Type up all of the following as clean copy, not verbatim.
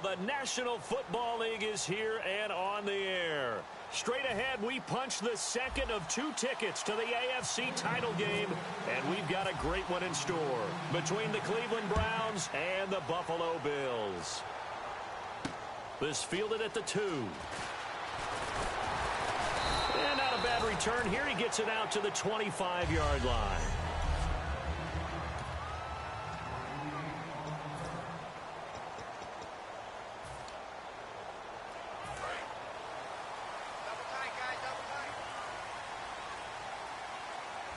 Well, the National Football League is here and on the air. Straight ahead, we punch the second of 2 tickets to the AFC title game, and we've got a great one in store between the Cleveland Browns and the Buffalo Bills. This fielded at the 2. And not a bad return here. He gets it out to the 25-yard line.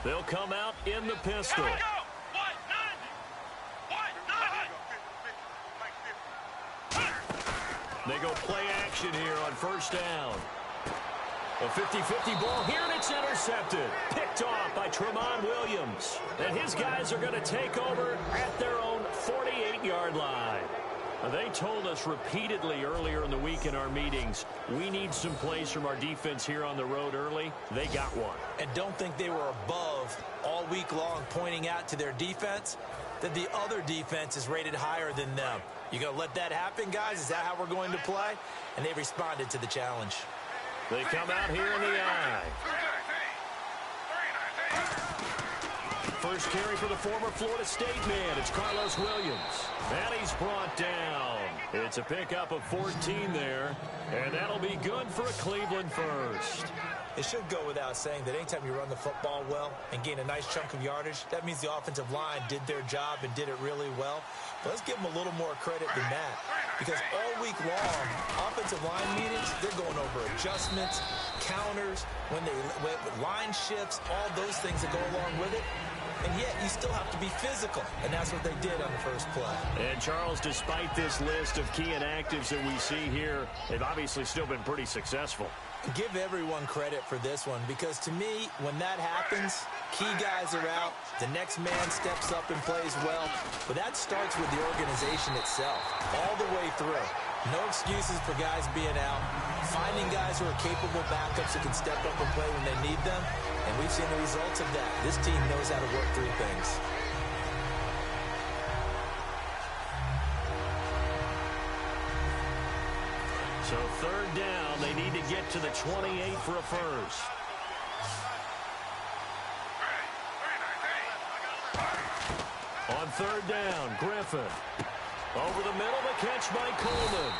They'll come out in the pistol. They go play action here on first down. A 50-50 ball here, and it's intercepted. Picked off by Tramon Williams. And his guys are going to take over at their own 48-yard line. They told us repeatedly earlier in the week in our meetings, we need some plays from our defense here on the road early. They got one. And don't think they were above all week long pointing out to their defense that the other defense is rated higher than them. You going to let that happen, guys? Is that how we're going to play? And they responded to the challenge. They come out here in the eye. First carry for the former Florida State man. It's Carlos Williams. And he's brought down. It's a pickup of 14 there. And that'll be good for a Cleveland first. It should go without saying that anytime you run the football well and gain a nice chunk of yardage, that means the offensive line did their job and did it really well. But let's give them a little more credit than that. Because all week long, offensive line meetings, they're going over adjustments, counters, when line shifts, all those things that go along with it. And yet, you still have to be physical. And that's what they did on the first play. And, Charles, despite this list of key inactives that we see here, they've obviously still been pretty successful. Give everyone credit for this one, because to me, when that happens, key guys are out, the next man steps up and plays well, but that starts with the organization itself, all the way through. No excuses for guys being out, finding guys who are capable backups who can step up and play when they need them, and we've seen the results of that. This team knows how to work through things. So third down, they need to get to the 28 for a first. On third down, Griffin. Over the middle, the catch by Coleman.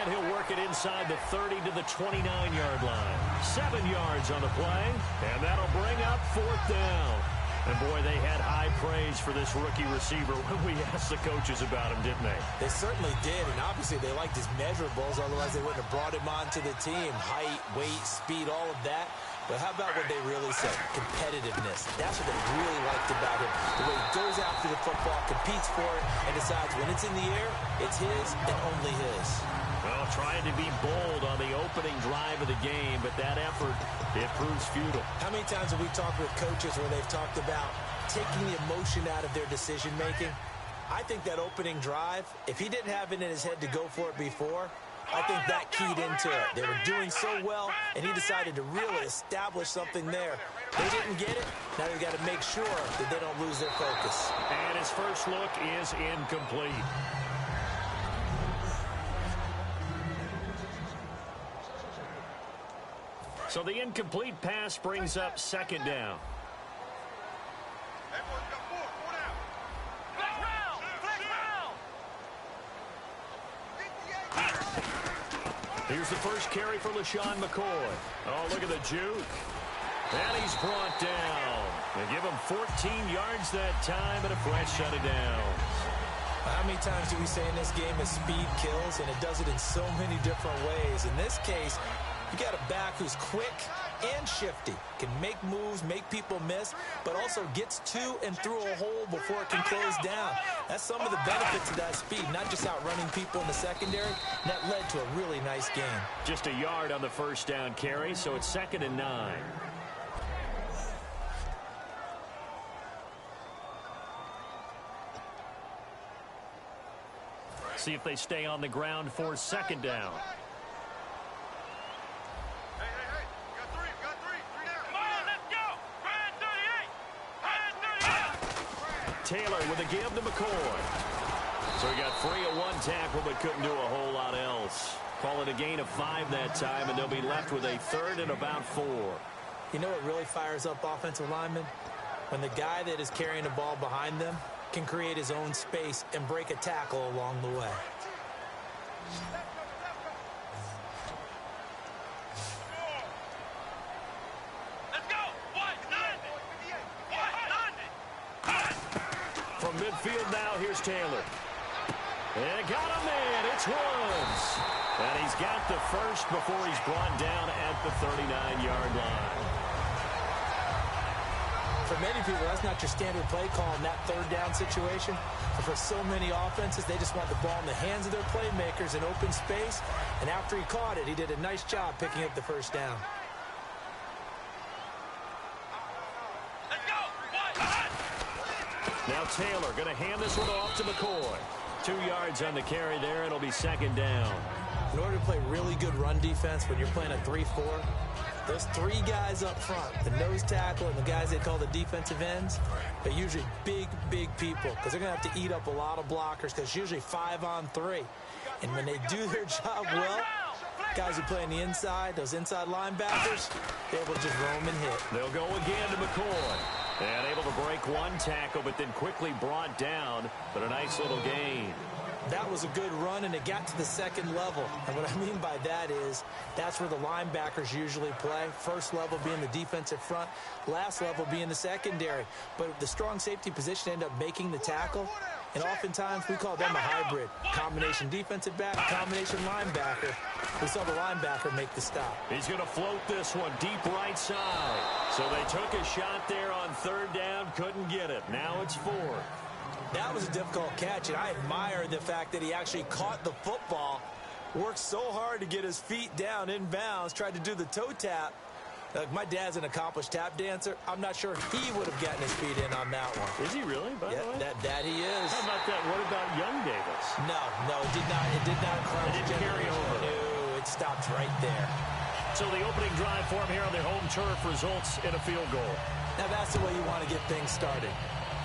And he'll work it inside the 30 to the 29-yard line. 7 yards on the play, and that'll bring up fourth down. And, boy, they had high praise for this rookie receiver when we asked the coaches about him, didn't they? They certainly did, and obviously they liked his measurables, otherwise they wouldn't have brought him onto the team. Height, weight, speed, all of that. But how about what they really said? Competitiveness. That's what they really liked about him. The way he goes after the football, competes for it, and decides when it's in the air, it's his and only his. Well, trying to be bold on the opening drive of the game, but that effort, it proves futile. How many times have we talked with coaches where they've talked about taking the emotion out of their decision-making? I think that opening drive, if he didn't have it in his head to go for it before, I think that keyed into it. They were doing so well, and he decided to really establish something there. They didn't get it. Now they've got to make sure that they don't lose their focus. And his first look is incomplete. So the incomplete pass brings up second down. Here's the first carry for LaShawn McCoy. Oh, look at the juke. And he's brought down. They give him 14 yards that time and a fresh set of downs. How many times do we say in this game that speed kills, and it does it in so many different ways? In this case, you got a back who's quick and shifty, can make moves, make people miss, but also gets to and through a hole before it can close down. That's some of the benefits of that speed, not just outrunning people in the secondary. And that led to a really nice game. Just a yard on the first down carry, so it's 2nd and 9. See if they stay on the ground for second down. Taylor with a give to McCoy. So he got free of one tackle but couldn't do a whole lot this. Call it a gain of 5 that time, and they'll be left with a 3rd and about 4. You know what really fires up offensive linemen? When the guy that is carrying the ball behind them can create his own space and break a tackle along the way. From midfield now, here's Taylor. And got him in. It's Woods. And he's got the first before he's brought down at the 39-yard line. For many people, that's not your standard play call in that 3rd down situation. But for so many offenses, they just want the ball in the hands of their playmakers in open space. And after he caught it, he did a nice job picking up the 1st down. Now Taylor going to hand this one off to McCoy. 2 yards on the carry there. It'll be 2nd down. In order to play really good run defense when you're playing a 3-4, those 3 guys up front, the nose tackle and the guys they call the defensive ends, they're usually big people because they're going to have to eat up a lot of blockers because it's usually 5-on-3. And when they do their job well, guys who play on the inside, those inside linebackers, they're able to just roam and hit. They'll go again to McCoy. And able to break 1 tackle, but then quickly brought down. But a nice little gain. That was a good run, and it got to the 2nd level. And what I mean by that is that's where the linebackers usually play. 1st level being the defensive front, last level being the secondary. But the strong safety position ended up making the tackle. And oftentimes we call them a hybrid. Combination defensive back, combination linebacker. We saw the linebacker make the stop. He's going to float this one deep right side. So they took a shot there on 3rd down, couldn't get it. Now it's 4th. That was a difficult catch, and I admire the fact that he actually caught the football, worked so hard to get his feet down inbounds, tried to do the toe tap. Like, my dad's an accomplished tap dancer. I'm not sure he would have gotten his feet in on that one. Is he really, by the way? That he is. How about that? What about Young Davis? No, it did not. It did not carry over. No, it stopped right there. So the opening drive for him here on the home turf results in a field goal. Now that's the way you want to get things started.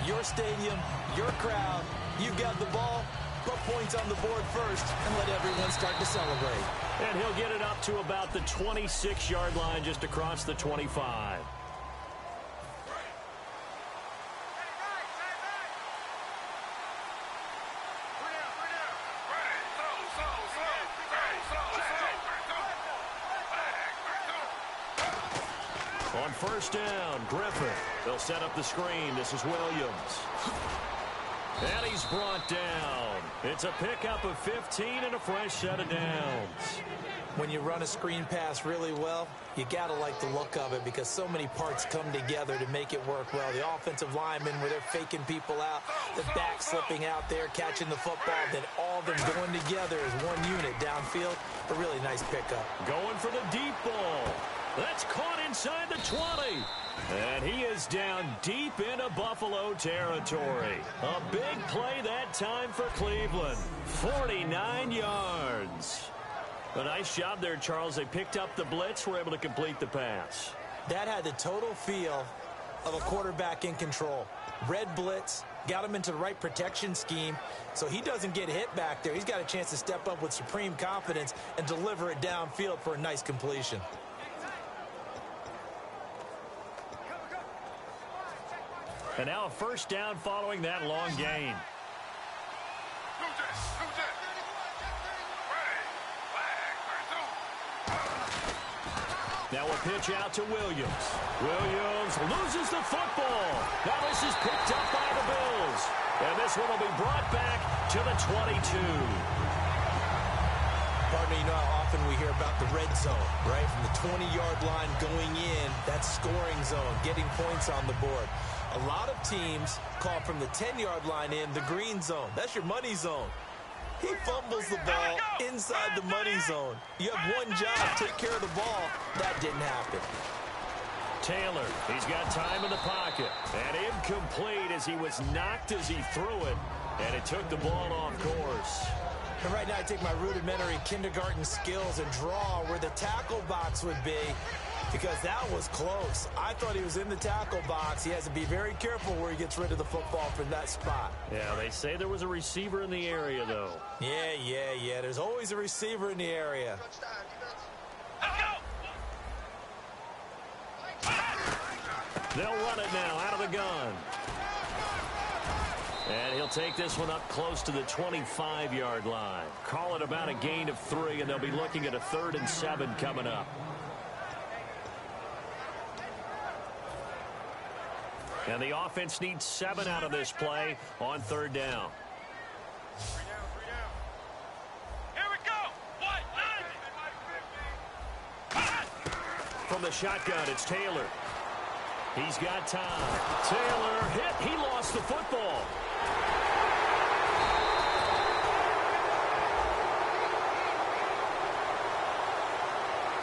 Your stadium, your crowd, you've got the ball, put points on the board first, and let everyone start to celebrate. And he'll get it up to about the 26-yard line, just across the 25. On 1st down, Griffin. They'll set up the screen. This is Williams. And he's brought down. It's a pickup of 15 and a fresh set of downs. When you run a screen pass really well, you got to like the look of it because so many parts come together to make it work well. The offensive linemen, where they're faking people out, the back slipping out there, catching the football, then all of them going together as one unit downfield. A really nice pickup. Going for the deep ball. That's caught inside the 20. And he is down deep into Buffalo territory. A big play that time for Cleveland. 49 yards. A nice job there, Charles. They picked up the blitz, were able to complete the pass. That had the total feel of a quarterback in control. Red blitz, got him into the right protection scheme, so he doesn't get hit back there. He's got a chance to step up with supreme confidence and deliver it downfield for a nice completion. And now a 1st down following that long gain. Now a pitch out to Williams. Williams loses the football. Now this is picked up by the Bills. And this one will be brought back to the 22. Partner, you know how often we hear about the red zone, right? From the 20-yard line going in, that's scoring zone, getting points on the board. A lot of teams call from the 10-yard line in the green zone. That's your money zone. He fumbles the ball inside the money zone. You have one job, take care of the ball. That didn't happen. Taylor, he's got time in the pocket. And incomplete as he was knocked as he threw it. And it took the ball off course. And right now I take my rudimentary kindergarten skills and draw where the tackle box would be. If because that was close. I thought he was in the tackle box. He has to be very careful where he gets rid of the football from that spot. Yeah, they say there was a receiver in the area, though. Yeah. There's always a receiver in the area. They'll run it now out of the gun. And he'll take this one up close to the 25-yard line. Call it about a gain of 3, and they'll be looking at a 3rd and 7 coming up. And the offense needs 7 out of this play on 3rd down. Here we go. From the shotgun, it's Taylor. He's got time. Taylor hit. He lost the football.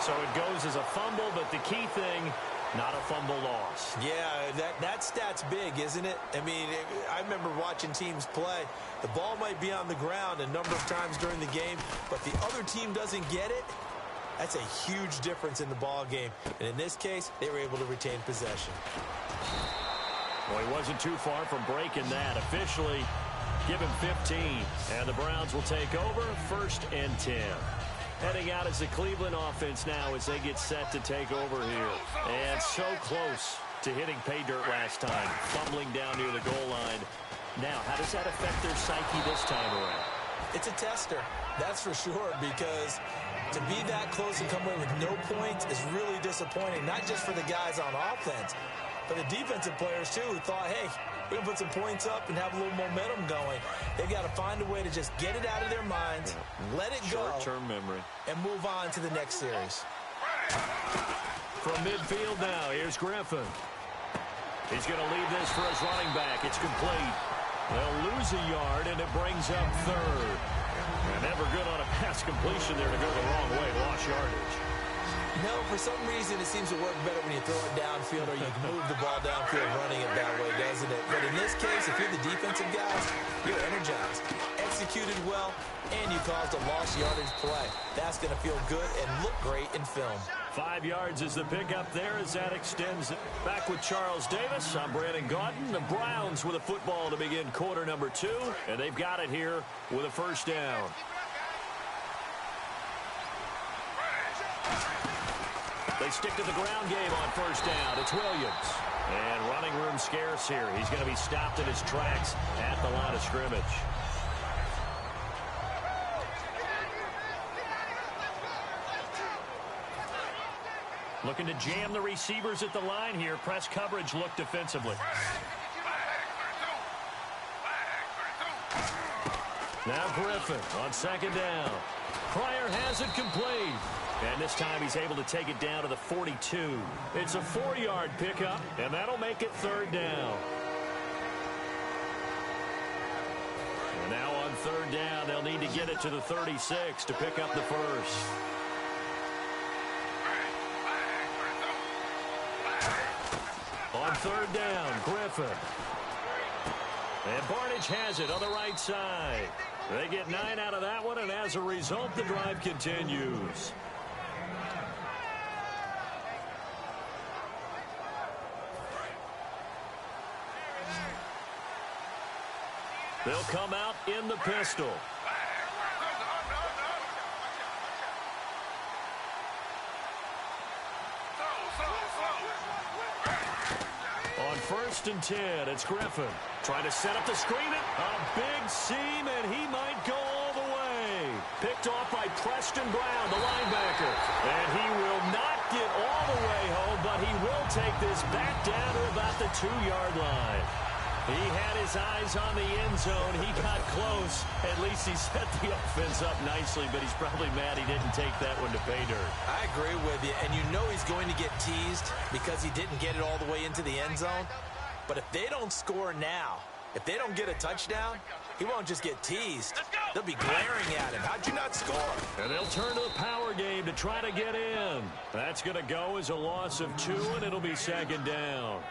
So it goes as a fumble, but the key thing, not a fumble loss. Yeah, that stat's big, isn't it? I mean, I remember watching teams play. The ball might be on the ground a number of times during the game, but the other team doesn't get it. That's a huge difference in the ball game. And in this case, they were able to retain possession. Well, he wasn't too far from breaking that. Officially, give him 15. And the Browns will take over 1st and 10. Heading out as the Cleveland offense now as they get set to take over here. And so close to hitting pay dirt last time. Fumbling down near the goal line. Now, how does that affect their psyche this time around? It's a tester, that's for sure, because to be that close and come away with no points is really disappointing, not just for the guys on offense, but the defensive players, too, who thought, hey, we're going to put some points up and have a little momentum going. They've got to find a way to just get it out of their minds, let it go, short-term memory, and move on to the next series. From midfield now, here's Griffin. He's going to leave this for his running back. It's complete. They'll lose a yard, and it brings up 3rd. And never good on a pass completion there to go the wrong way. Lost yardage. No, for some reason it seems to work better when you throw it downfield or you can move the ball downfield running it that way, doesn't it? But in this case, if you're the defensive guys, you're energized, executed well, and you caused a lost yardage play. That's going to feel good and look great in film. 5 yards is the pickup there as that extends it. Back with Charles Davis. I'm Brandon Gaudin. The Browns with a football to begin quarter number 2, and they've got it here with a 1st down. They stick to the ground game on 1st down. It's Williams. And running room scarce here. He's going to be stopped in his tracks at the line of scrimmage. Looking to jam the receivers at the line here. Press coverage look defensively. Now Griffin on 2nd down. Pryor has it complete. And this time he's able to take it down to the 42. It's a 4-yard pickup, and that'll make it 3rd down. And now on 3rd down, they'll need to get it to the 36 to pick up the 1st. On 3rd down, Griffin. And Barnidge has it on the right side. They get 9 out of that one, and as a result, the drive continues. They'll come out in the pistol. On 1st and 10, it's Griffin. Trying to set up the screen. A big seam, and he might go all the way. Picked off by Preston Brown, the linebacker. And he will not get all the way home, but he will take this back down to about the 2-yard line. He had his eyes on the end zone. He got close. At least he set the offense up nicely, but he's probably mad he didn't take that one to pay dirt. I agree with you, and you know he's going to get teased because he didn't get it all the way into the end zone. But if they don't score now, if they don't get a touchdown, he won't just get teased. They'll be glaring at him. How'd you not score? And they'll turn to the power game to try to get in. That's going to go as a loss of 2, and it'll be 2nd down.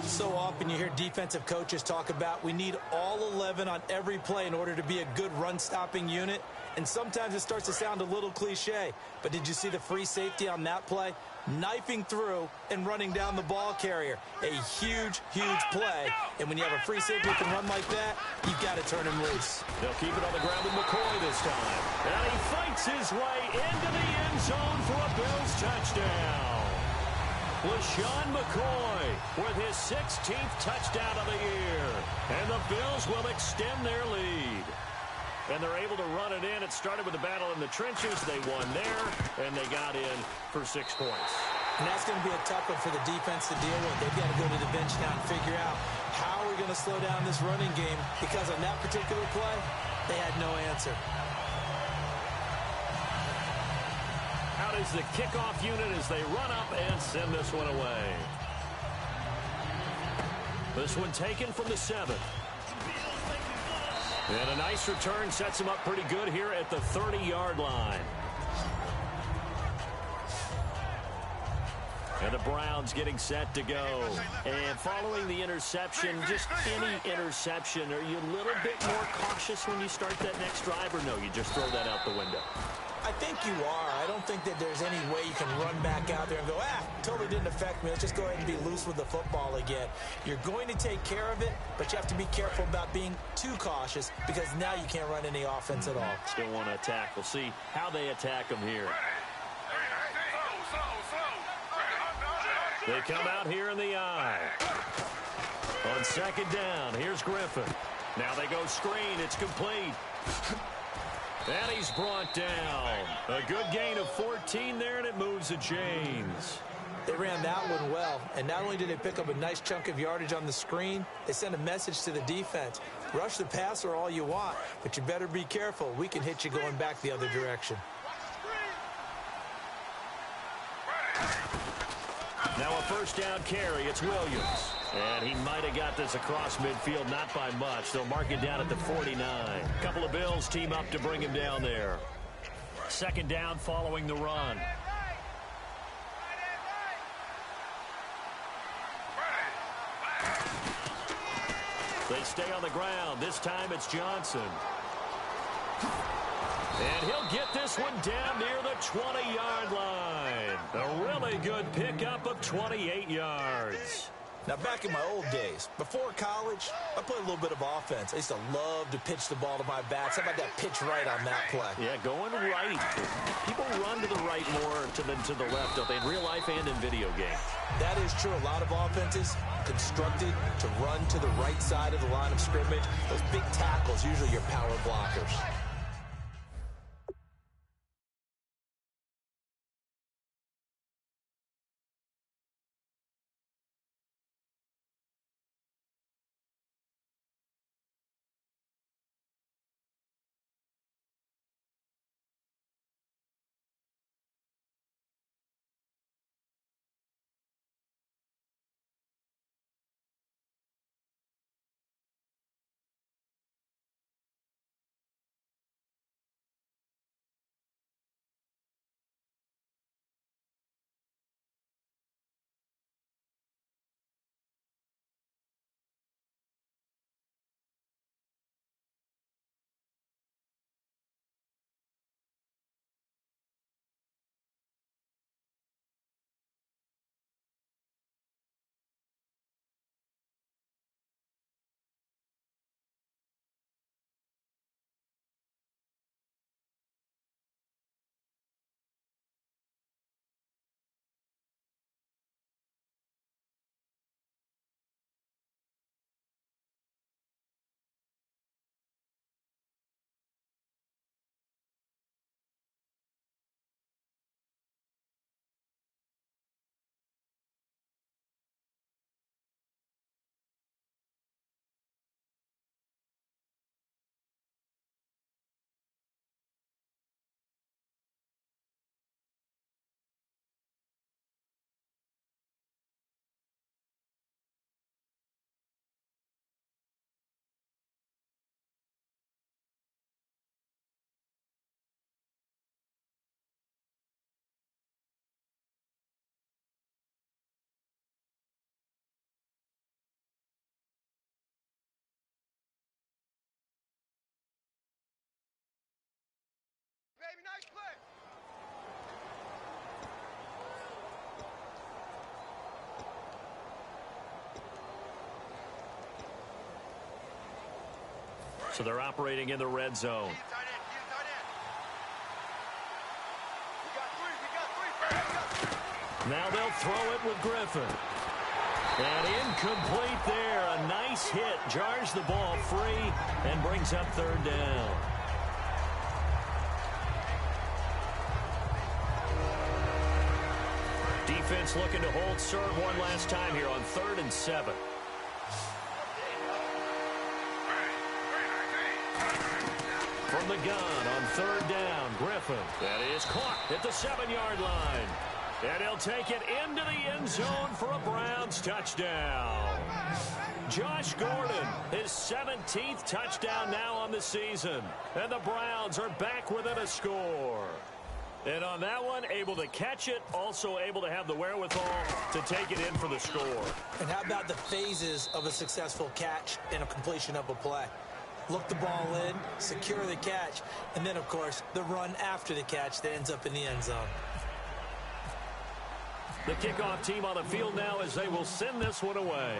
So often you hear defensive coaches talk about we need all 11 on every play in order to be a good run-stopping unit. And sometimes it starts to sound a little cliche, but did you see the free safety on that play? Knifing through and running down the ball carrier. A huge, huge play. And when you have a free safety who can run like that, you've got to turn him loose. They'll keep it on the ground with McCoy this time. And he fights his way into the end zone for a Bills touchdown. LeSean McCoy with his 16th touchdown of the year. And the Bills will extend their lead. And they're able to run it in. It started with a battle in the trenches. They won there, and they got in for 6 points. And that's going to be a tough one for the defense to deal with. They've got to go to the bench now and figure out how are we going to slow down this running game, because on that particular play, they had no answer. Out is the kickoff unit as they run up and send this one away. This one taken from the 7. And a nice return sets him up pretty good here at the 30-yard line. And the Browns getting set to go. And following the interception, just any interception, are you a little bit more cautious when you start that next drive, or no, you just throw that out the window? I think you are. I don't think that there's any way you can run back out there and go, totally didn't affect me. Let's just go ahead and be loose with the football again. You're going to take care of it, but you have to be careful about being too cautious, because now you can't run any offense at all. Still want to attack. We'll see how they attack them here. They come out here in the eye. On second down, here's Griffin. Now they go screen. It's complete. And he's brought down. A good gain of 14 there, and it moves to James. They ran that one well, and not only did they pick up a nice chunk of yardage on the screen, they sent a message to the defense. Rush the passer all you want, but you better be careful. We can hit you going back the other direction. Now a first down carry. It's Williams. And he might have got this across midfield, not by much. They'll mark it down at the 49. A couple of Bills team up to bring him down there. Second down following the run. They stay on the ground. This time it's Johnson. And he'll get this one down near the 20-yard line. A really good pickup of 28 yards. Now, back in my old days, before college, I played a little bit of offense. I used to love to pitch the ball to my backs. How about that pitch right on that play? Yeah, going right. People run to the right more than to the left, don't they, in real life and in video games? That is true. A lot of offenses constructed to run to the right side of the line of scrimmage. Those big tackles, usually your power blockers. So they're operating in the red zone. Now they'll throw it with Griffin. And incomplete there. A nice hit. Jars the ball free and brings up third down. Defense looking to hold serve one last time here on 3rd and 7. From the gun on 3rd down, Griffin. That is caught at the 7-yard line. And he'll take it into the end zone for a Browns touchdown. Josh Gordon, his 17th touchdown now on the season. And the Browns are back within a score. And on that one, able to catch it, also able to have the wherewithal to take it in for the score. And how about the phases of a successful catch and a completion of a play? Look the ball in, secure the catch, and then, of course, the run after the catch that ends up in the end zone. The kickoff team on the field now as they will send this one away.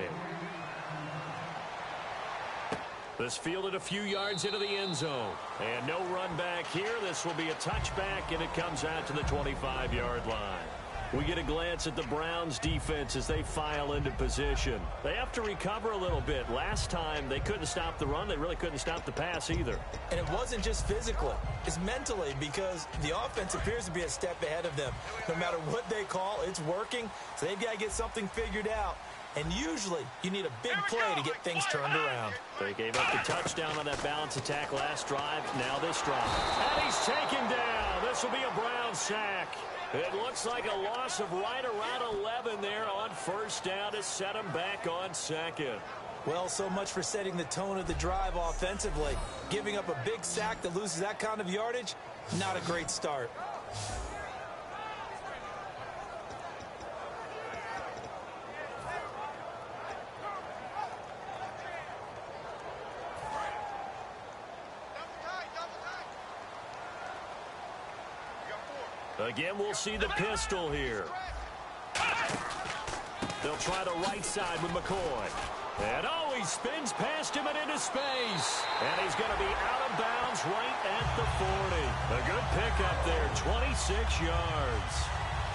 This fielded a few yards into the end zone. And no run back here. This will be a touchback, and it comes out to the 25-yard line. We get a glance at the Browns defense as they file into position. They have to recover a little bit. Last time, they couldn't stop the run. They really couldn't stop the pass either. And it wasn't just physically. It's mentally, because the offense appears to be a step ahead of them. No matter what they call, it's working. So they've got to get something figured out. And usually, you need a big play to get things turned around. They gave up the touchdown on that balance attack last drive. Now this drive. And he's taken down. This will be a Browns sack. It looks like a loss of right around 11 there on 1st down to set him back on 2nd. Well, so much for setting the tone of the drive offensively. Giving up a big sack that loses that kind of yardage, not a great start. Again, we'll see the pistol here. They'll try the right side with McCoy. And oh, he spins past him and into space. And he's going to be out of bounds right at the 40. A good pickup there, 26 yards.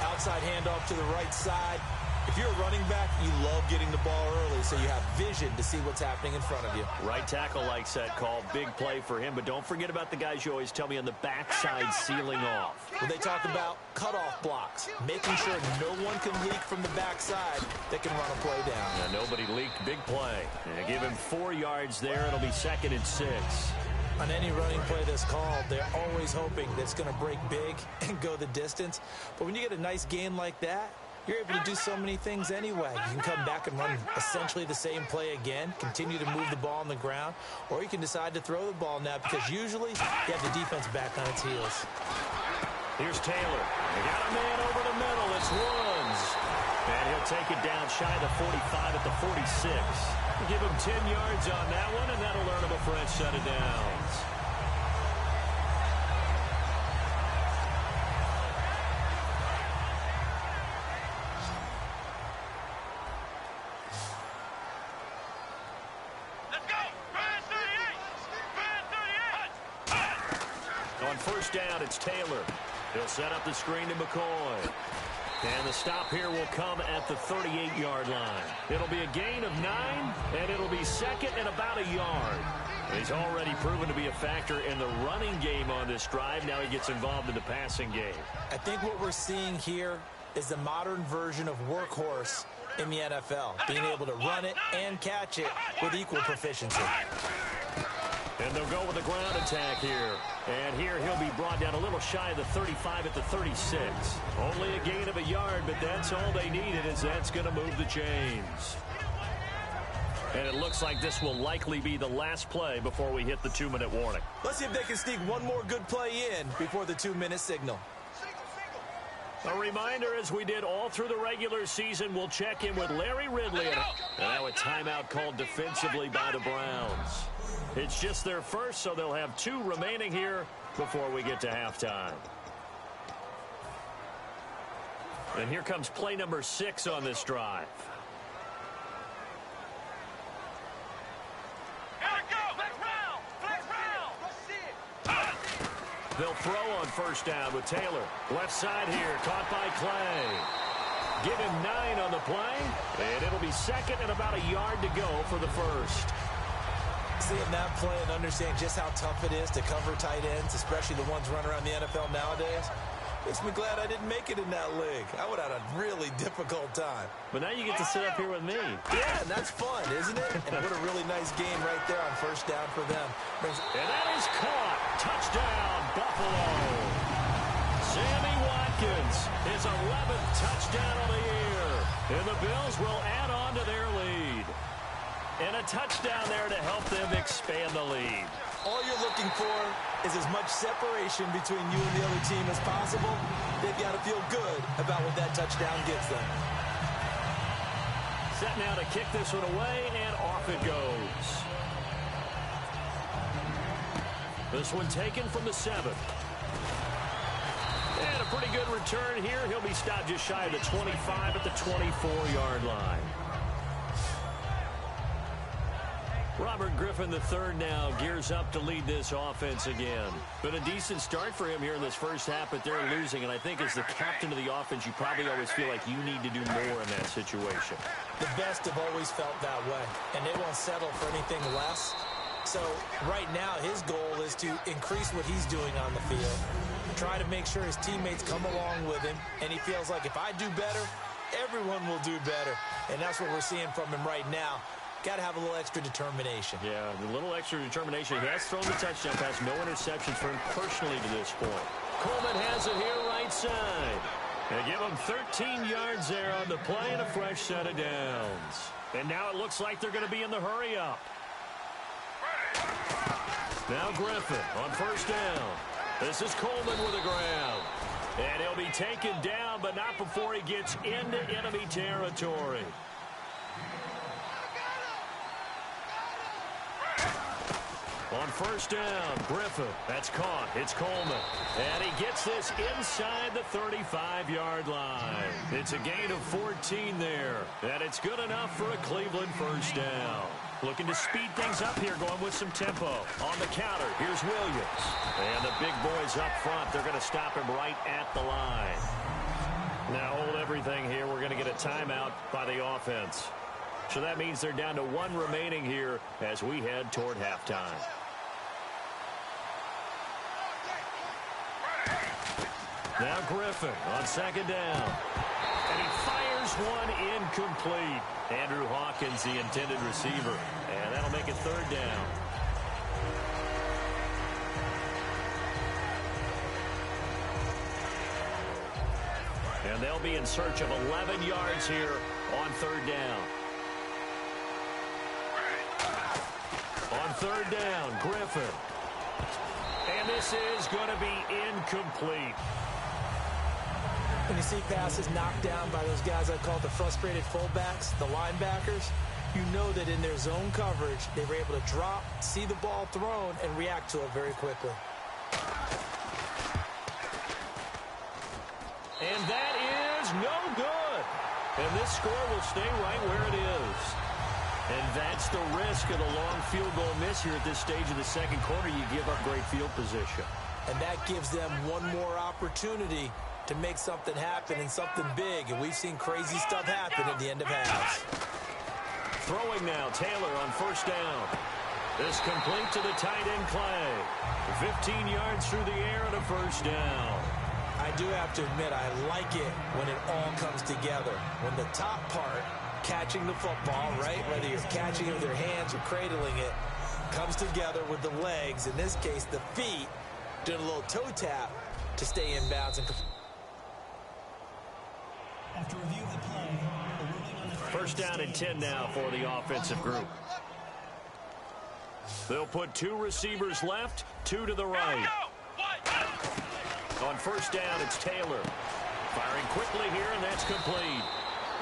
Outside handoff to the right side. If you're a running back, you love getting the ball early so you have vision to see what's happening in front of you. Right tackle likes that call. Big play for him. But don't forget about the guys you always tell me on the backside sealing off. When they talk about cutoff blocks, making sure no one can leak from the backside that can run a play down. Yeah, nobody leaked. Big play. And give him 4 yards there. It'll be 2nd and 6. On any running play that's called, they're always hoping that it's going to break big and go the distance. But when you get a nice gain like that, you're able to do so many things anyway. You can come back and run essentially the same play again, continue to move the ball on the ground, or you can decide to throw the ball now because usually you have the defense back on its heels. Here's Taylor. They got a man over the middle. It's Woods. And he'll take it down shy of the 45 at the 46. Give him 10 yards on that one, and that'll earn him a fresh set of downs. On 1st down, it's Taylor. He'll set up the screen to McCoy. And the stop here will come at the 38-yard line. It'll be a gain of 9, and it'll be 2nd and about a yard. He's already proven to be a factor in the running game on this drive. Now he gets involved in the passing game. I think what we're seeing here is the modern version of workhorse in the NFL, being able to run it and catch it with equal proficiency. And they'll go with the ground attack here. And here he'll be brought down a little shy of the 35 at the 36. Only a gain of a yard, but that's all they needed, as that's going to move the chains. And it looks like this will likely be the last play before we hit the 2-minute warning. Let's see if they can sneak one more good play in before the 2-minute signal. A reminder, as we did all through the regular season, we'll check in with Larry Ridley. And now a timeout called defensively by the Browns. It's just their first, so they'll have 2 remaining here before we get to halftime. And here comes play number 6 on this drive. Here we go. Let's round. They'll throw on first down with Taylor. Left side here, caught by Clay. Give him 9 on the play, and it'll be second and about a yard to go for the first. Seeing that play and understanding just how tough it is to cover tight ends, especially the ones running around the NFL nowadays, makes me glad I didn't make it in that league. I would have had a really difficult time. But now you get to sit up here with me. Yeah, and that's fun, isn't it? And what a really nice game right there on first down for them. And that is caught. Touchdown, Buffalo. Sammy Watkins, his 11th touchdown of the year. And the Bills will add on to their lead. And a touchdown there to help them expand the lead. All you're looking for is as much separation between you and the other team as possible. They've got to feel good about what that touchdown gives them. Set now to kick this one away, and off it goes. This one taken from the 7. And a pretty good return here. He'll be stopped just shy of the 25 at the 24-yard line. Robert Griffin III now gears up to lead this offense again. Been a decent start for him here in this first half, but they're losing. And I think as the captain of the offense, you probably always feel like you need to do more in that situation. The best have always felt that way, and they won't settle for anything less. So right now his goal is to increase what he's doing on the field, try to make sure his teammates come along with him, and he feels like if I do better, everyone will do better. And that's what we're seeing from him right now. Got to have a little extra determination. Yeah, a little extra determination. He has thrown the touchdown pass. No interceptions for him personally to this point. Coleman has it here right side. They give him 13 yards there on the play and a fresh set of downs. And now it looks like they're going to be in the hurry-up. Now Griffin on first down. This is Coleman with the ground. And he'll be taken down, but not before he gets into enemy territory. On first down, Griffin. That's caught. It's Coleman. And he gets this inside the 35-yard line. It's a gain of 14 there. And it's good enough for a Cleveland first down. Looking to speed things up here, going with some tempo. On the counter, here's Williams. And the big boys up front, they're going to stop him right at the line. Now hold everything here. We're going to get a timeout by the offense. So that means they're down to 1 remaining here as we head toward halftime. Now Griffin on second down. And he fires one incomplete. Andrew Hawkins, the intended receiver. And that'll make it third down. And they'll be in search of 11 yards here on third down. On third down, Griffin. And this is going to be incomplete. When you see passes knocked down by those guys I call the frustrated fullbacks, the linebackers, you know that in their zone coverage, they were able to drop, see the ball thrown, and react to it very quickly. And that is no good. And this score will stay right where it is. And that's the risk of the long field goal miss here at this stage of the second quarter. You give up great field position. And that gives them one more opportunity to make something happen and something big. And we've seen crazy stuff happen at the end of halves. Throwing now, Taylor on first down. This complete to the tight end, Clay. 15 yards through the air and a first down. I do have to admit, I like it when it all comes together. When the top part, catching the football, right, whether you're catching it with your hands or cradling it, comes together with the legs, in this case the feet, doing a little toe tap to stay in bounds. After review of the play, first down and 10 now for the offensive group. They'll put 2 receivers left, 2 to the right. On first down, it's Taylor. Firing quickly here, and that's complete.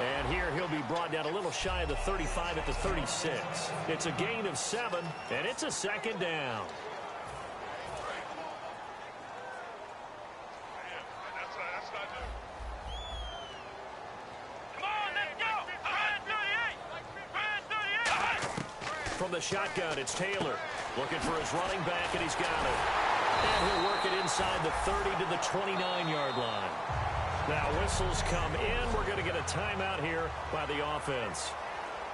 And here he'll be brought down a little shy of the 35 at the 36. It's a gain of 7, and it's a second down. From the shotgun, it's Taylor. Looking for his running back, and he's got it. And he'll work it inside the 30 to the 29-yard line. Now whistles come in. We're going to get a timeout here by the offense.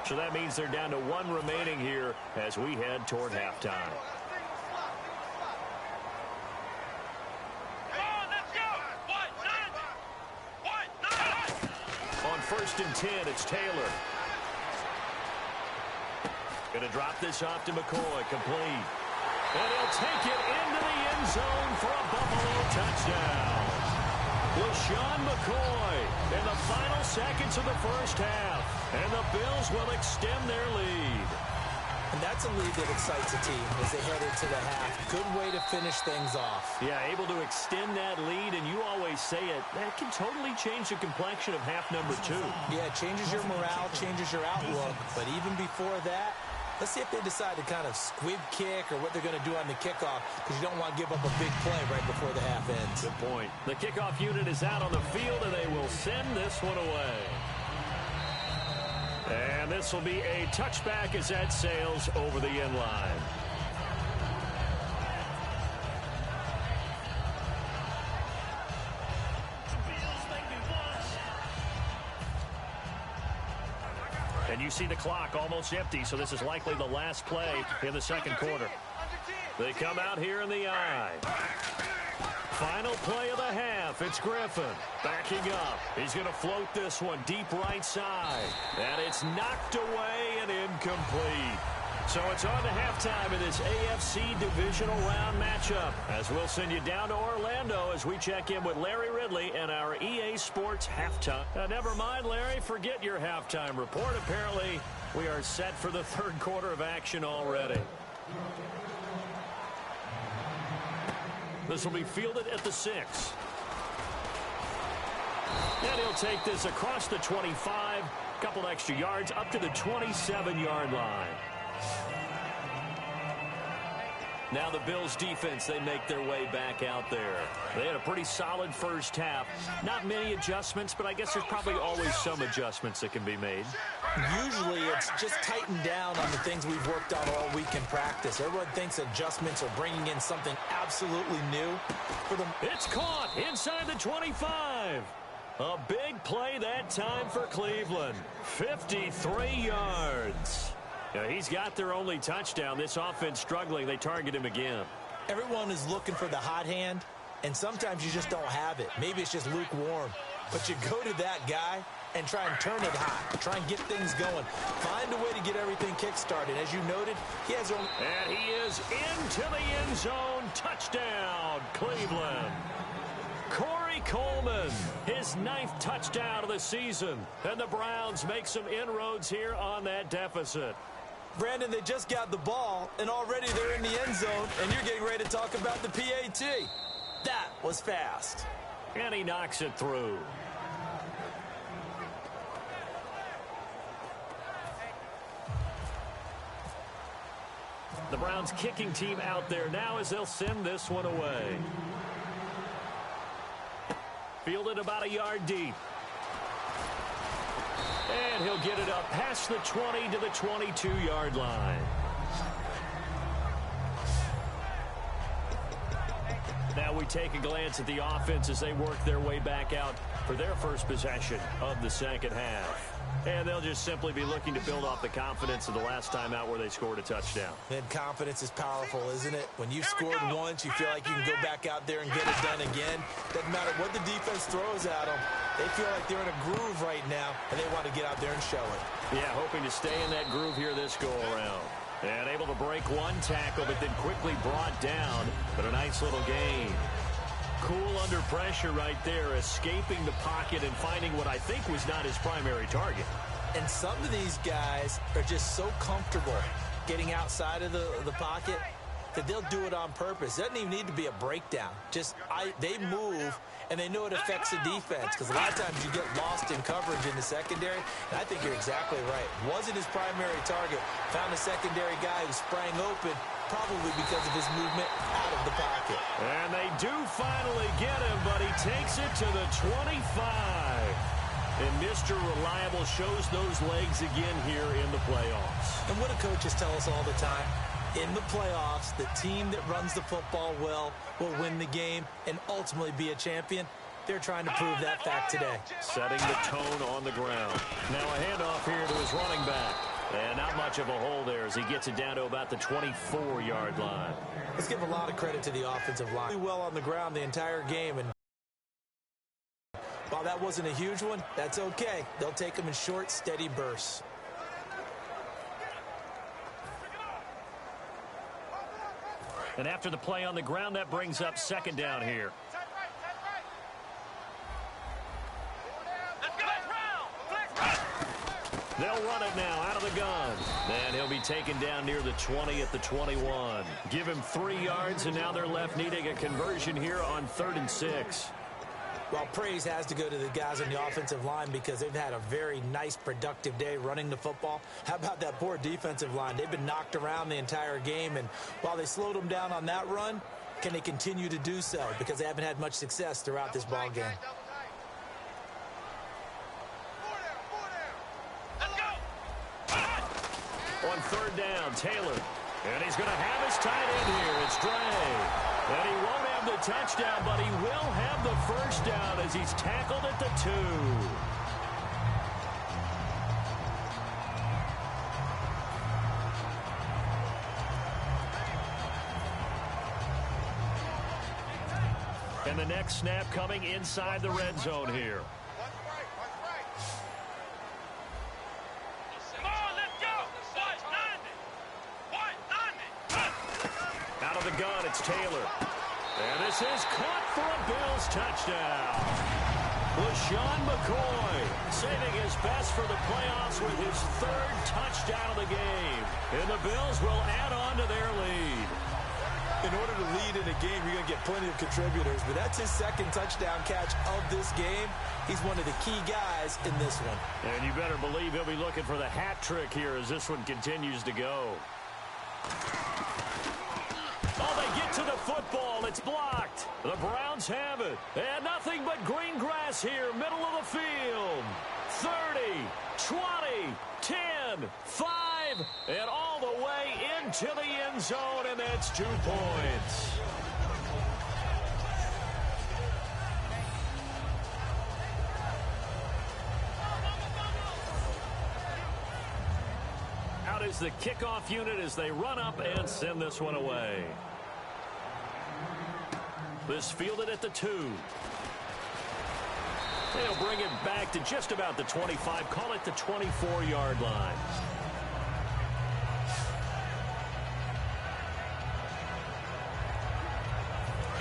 So that means they're down to one remaining here as we head toward halftime. On 1st and 10, it's Taylor. Going to drop this off to McCoy, complete. And he'll take it into the end zone for a Buffalo touchdown. LeSean McCoy in the final seconds of the first half. And the Bills will extend their lead. And that's a lead that excites a team as they head into the half. Good way to finish things off. Yeah, able to extend that lead, and you always say it, that can totally change the complexion of half number 2. Yeah, it changes your morale, changes your outlook. But even before that, let's see if they decide to kind of squib kick or what they're going to do on the kickoff, because you don't want to give up a big play right before the half ends. Good point. The kickoff unit is out on the field, and they will send this one away. And this will be a touchback as that sails over the end line. And you see the clock almost empty, so this is likely the last play in the second quarter. They come out here in the eye. Final play of the half. It's Griffin backing up. He's going to float this one deep right side. And it's knocked away and incomplete. So it's on to halftime in this AFC divisional round matchup, as we'll send you down to Orlando as we check in with Larry Ridley and our EA Sports halftime. Never mind, Larry, forget your halftime report. Apparently, we are set for the third quarter of action already. This will be fielded at the 6. And he'll take this across the 25, couple extra yards up to the 27-yard line. Now the Bills defense, they make their way back out there. They had a pretty solid first half. Not many adjustments, but I guess there's probably always some adjustments that can be made. Usually it's just tightened down on the things we've worked on all week in practice. Everyone thinks adjustments are bringing in something absolutely new for them. It's caught inside the 25. A big play that time for Cleveland. 53 yards. Now, he's got their only touchdown. This offense struggling. They target him again. Everyone is looking for the hot hand, and sometimes you just don't have it. Maybe it's just lukewarm. But you go to that guy and try and turn it hot. Try and get things going. Find a way to get everything kick-started. As you noted, he has only... And he is into the end zone. Touchdown, Cleveland. Corey Coleman, his 9th touchdown of the season. And the Browns make some inroads here on that deficit. Brandon, they just got the ball, and already they're in the end zone, and you're getting ready to talk about the PAT. That was fast. And he knocks it through. The Browns kicking team out there now as they'll send this one away. Fielded about a yard deep. And he'll get it up past the 20 to the 22-yard line. Now we take a glance at the offense as they work their way back out for their first possession of the second half. And they'll just simply be looking to build off the confidence of the last time out where they scored a touchdown. And confidence is powerful, isn't it? When you've scored once, you feel like you can go back out there and get it done again. Doesn't matter what the defense throws at them. They feel like they're in a groove right now, and they want to get out there and show it. Yeah, hoping to stay in that groove here this go-around. And able to break one tackle, but then quickly brought down. But a nice little gain. Cool under pressure right there, escaping the pocket and finding what I think was not his primary target. And some of these guys are just so comfortable getting outside of the pocket that they'll do it on purpose. It doesn't even need to be a breakdown. They move, and they know it affects the defense, because a lot of times you get lost in coverage in the secondary, and I think you're exactly right. Wasn't his primary target. Found a secondary guy who sprang open, probably because of his movement out of the pocket. And they do finally get him, but he takes it to the 25. And Mr. Reliable shows those legs again here in the playoffs. And what do coaches tell us all the time? In the playoffs, the team that runs the football well will win the game and ultimately be a champion. They're trying to prove that fact today. Setting the tone on the ground. Now a handoff here to his running back. And not much of a hole there as he gets it down to about the 24-yard line. Let's give a lot of credit to the offensive line. Really well on the ground the entire game. And while that wasn't a huge one, that's okay. They'll take them in short, steady bursts. And after the play on the ground, that brings up second down here. They'll run it now out of the gun. And he'll be taken down near the 20 at the 21. Give him 3 yards, and now they're left needing a conversion here on 3rd and 6. Well, praise has to go to the guys on the offensive line because they've had a very nice, productive day running the football. How about that poor defensive line? They've been knocked around the entire game, and while they slowed them down on that run, can they continue to do so? Because they haven't had much success throughout this ball game. On 3rd down, Taylor. And he's going to have his tight end here. It's Dre. And he won't have the touchdown, but he will have the first down as he's tackled at the 2. And the next snap coming inside the red zone here. The gun, it's Taylor. And this is caught for a Bills touchdown. LaShawn McCoy saving his best for the playoffs with his 3rd touchdown of the game. And the Bills will add on to their lead. In order to lead in a game, you're going to get plenty of contributors, but that's his 2nd touchdown catch of this game. He's one of the key guys in this one. And you better believe he'll be looking for the hat trick here as this one continues to go. Oh, they get to the football. It's blocked. The Browns have it. And nothing but green grass here, middle of the field. 30, 20, 10, 5, and all the way into the end zone, and that's 2 points. Out is the kickoff unit as they run up and send this one away. This fielded at the 2. They'll bring it back to just about the 25. Call it the 24-yard line.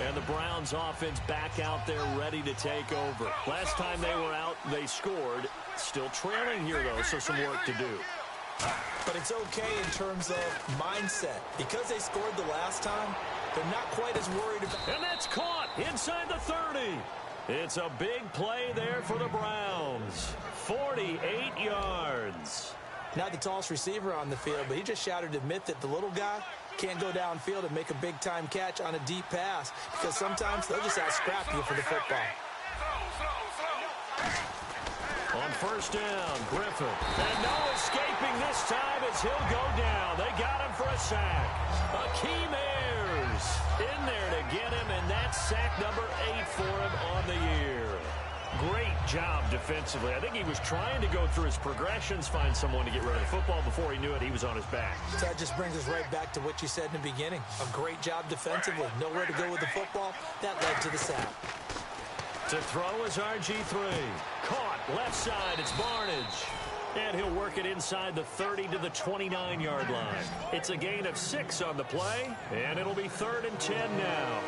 And the Browns offense back out there ready to take over. Last time they were out, they scored. Still trailing here, though, so some work to do. But it's okay in terms of mindset. Because they scored the last time, they're not quite as worried about... And that's caught inside the 30. It's a big play there for the Browns. 48 yards. Not the tallest receiver on the field, but he just shouted to admit that the little guy can't go downfield and make a big-time catch on a deep pass because sometimes they'll just out-scrap you for the football. On 1st down, Griffin. And no escaping this time as he'll go down. They got him for a sack. Akeem Ayers in there to get him, and that's sack number 8 for him on the year. Great job defensively. I think he was trying to go through his progressions, find someone to get rid of the football. Before he knew it, he was on his back. So that just brings us right back to what you said in the beginning. A great job defensively. Nowhere to go with the football. That led to the sack. To throw is RG3. Caught left side. It's Barnage. And he'll work it inside the 30 to the 29-yard line. It's a gain of 6 on the play, and it'll be 3rd and 10 now.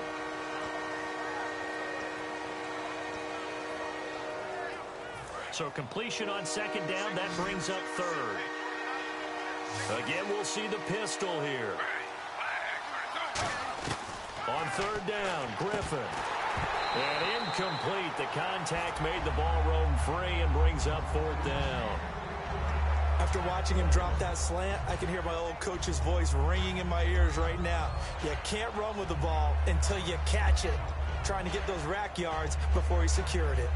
So completion on 2nd down, that brings up 3rd. Again, we'll see the pistol here. On 3rd down, Griffin. And incomplete. The contact made the ball roam free and brings up 4th down. After watching him drop that slant, I can hear my old coach's voice ringing in my ears right now. You can't run with the ball until you catch it. Trying to get those rack yards before he secured it.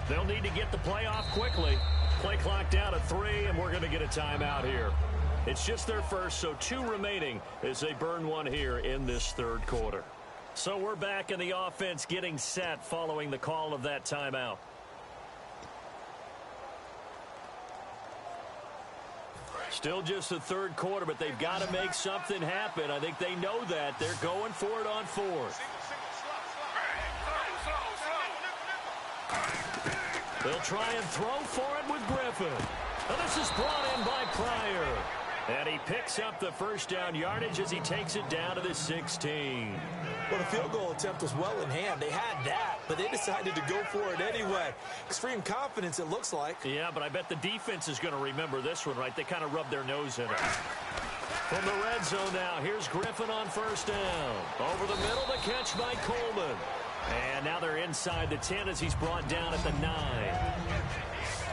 They'll need to get the play off quickly. Play clock down at 3, and we're going to get a timeout here. It's just their first, so 2 remaining as they burn one here in this third quarter. So we're back in the offense getting set following the call of that timeout. Still just the third quarter, but they've got to make something happen. I think they know that. They're going for it on 4th. They'll try and throw for it with Griffin. And this is brought in by Pryor. And he picks up the first down yardage as he takes it down to the 16. Well, the field goal attempt was well in hand. They had that, but they decided to go for it anyway. Extreme confidence, it looks like. Yeah, but I bet the defense is going to remember this one, right? They kind of rubbed their nose in it. From the red zone now, here's Griffin on first down. Over the middle, the catch by Coleman. And now they're inside the 10 as he's brought down at the 9.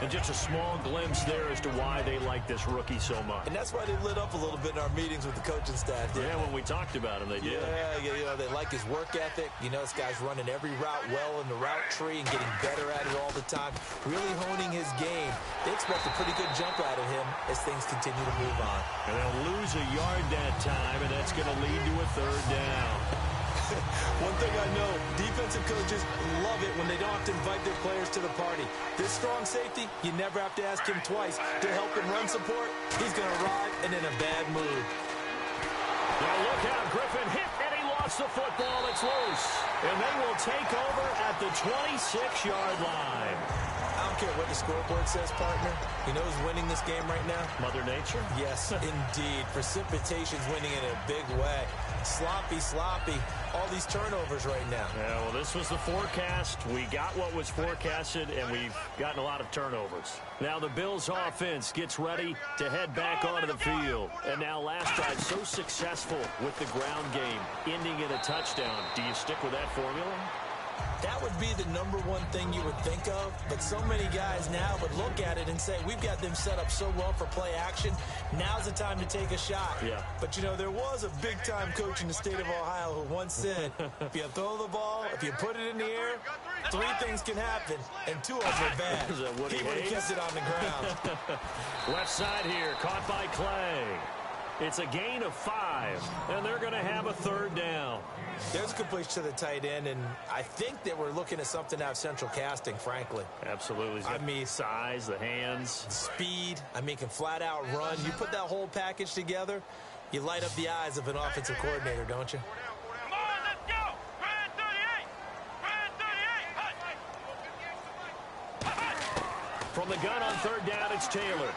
And just a small glimpse there as to why they like this rookie so much. And that's why they lit up a little bit in our meetings with the coaching staff. Yeah, when we talked about him, they did. Yeah, they like his work ethic. You know, this guy's running every route well in the route tree and getting better at it all the time, really honing his game. They expect a pretty good jump out of him as things continue to move on. And they'll lose a yard that time, and that's going to lead to a third down. One thing I know, defensive coaches love it when they don't have to invite their players to the party. This strong safety, you never have to ask him twice to help him run support. He's going to arrive and in a bad mood. Now look out, Griffin hit and he lost the football. It's loose. And they will take over at the 26-yard line. I don't care what the scoreboard says, partner. You know who's winning this game right now? Mother Nature? Yes, indeed. Precipitation's winning in a big way. Sloppy. All these turnovers right now. Yeah, well, this was the forecast. We got what was forecasted, and we've gotten a lot of turnovers. Now the Bills offense gets ready to head back onto the field. And now last drive, so successful with the ground game, ending in a touchdown. Do you stick with that formula? That would be the number one thing you would think of, but so many guys now would look at it and say, we've got them set up so well for play action, now's the time to take a shot. Yeah. But, you know, there was a big-time coach in the state of Ohio who once said, if you throw the ball, if you put it in the air, 3 things can happen, and 2 of them are bad. He would have kept it on the ground. Left side here, caught by Clay. It's a gain of 5, and they're going to have a third down. There's a completion to the tight end, and I think that we're looking at something out of central casting, frankly. Absolutely. I mean, size, the hands. Speed. I mean, can flat out run. You put that whole package together, you light up the eyes of an offensive coordinator, don't you? Come on, let's go. Red 38. From the gun on third down, it's Taylor.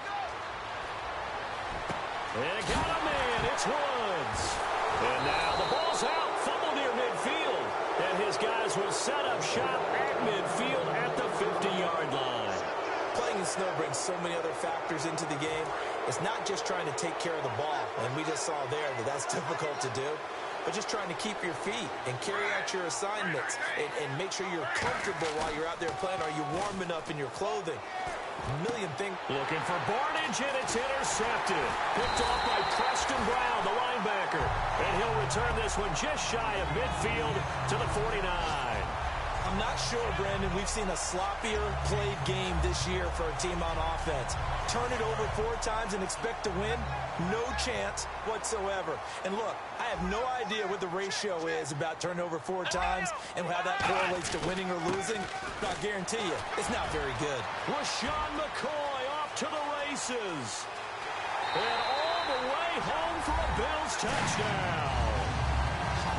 And got a man. It's Woods. And now the ball's out. Fumble near midfield. And his guys will set up shop at midfield at the 50-yard line. Playing in snow brings so many other factors into the game. It's not just trying to take care of the ball, and we just saw there that that's difficult to do, but just trying to keep your feet and carry out your assignments and make sure you're comfortable while you're out there playing. Are you warm enough in your clothing? A million things. Looking for Barnidge, and it's intercepted. Picked off by Preston Brown, the linebacker. And he'll return this one just shy of midfield to the 49. I'm not sure, Brandon, we've seen a sloppier played game this year for a team on offense. Turn it over 4 times and expect to win? No chance whatsoever. And look, I have no idea what the ratio is about turnover 4 times and how that correlates to winning or losing. But I guarantee you, it's not very good. LaShawn McCoy off to the races. And all the way home for a Bills touchdown.